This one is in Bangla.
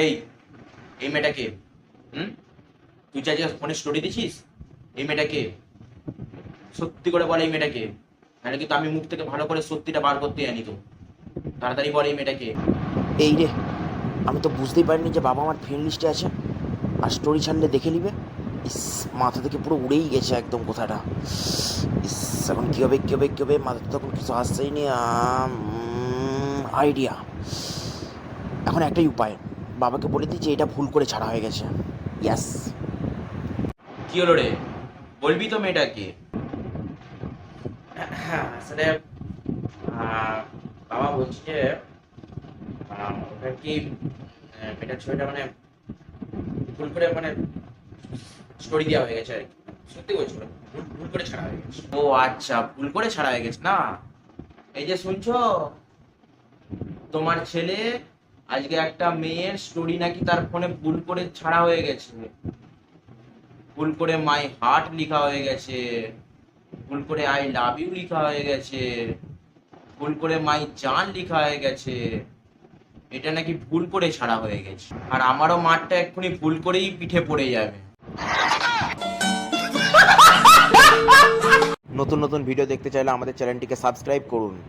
এই এই মেয়েটাকে হুম তুই যে আজকে ফোনে স্টোরি দিছিস, এই মেয়েটাকে সত্যি করে বল, এই মেয়েটাকে, নাহলে কিন্তু আমি মুখ থেকে ভালো করে সত্যিটা বার করতে জানি। তো তাড়াতাড়ি বল এই মেয়েটাকে। এই রে, আমি তো বুঝতেই পারিনি যে বাবা আমার ফ্রেন্ড লিস্টে আছে, আর স্টোরি ছাড়লে দেখে নিবে। ইস, মাথা থেকে পুরো উড়েই গেছে একদম কথাটা। ইস, এখন কী হবে কী হবে কী হবে, মাথাতে তখন কিছু আসছেই নি। আইডিয়া, এখন একটাই উপায়, বাবাকে বলে দিই যে এটা ভুল করে ছাড়া হয়ে গেছে। ইয়াস। কি হলো রে, বলবি তো মেয়েটাকে? হ্যাঁ আসলে বাবা বলছি যে ওটা কি মেয়েটার ছবিটা মানে ভুল করে মানে স্টোরি দেওয়া হয়ে গেছে আর কি। সত্যি বলছি, ওটা ভুল ভুল করে ছাড়া হয়ে গেছে। ও আচ্ছা, ভুল করে ছাড়া হয়ে গেছে না? এই যে শুনছো, তোমার ছেলে আজকে একটা মেয়ের স্টোরি নাকি তার ফোনে ভুল করে ছাড়া হয়ে গেছে। ভুল করে মাই হার্ট লেখা হয়ে গেছে, ভুল করে আই লাভ ইউ লেখা হয়ে গেছে, ভুল করে মাই জান লেখা হয়ে গেছে। এটা নাকি ভুল করে ছাড়া হয়ে গেছে, আর আমারও মাঠটা এক্ষুনি ভুল করেই পিঠে পড়ে যাবে। নতুন নতুন ভিডিও দেখতে চাইলে আমাদের চ্যানেলটিকে সাবস্ক্রাইব করুন।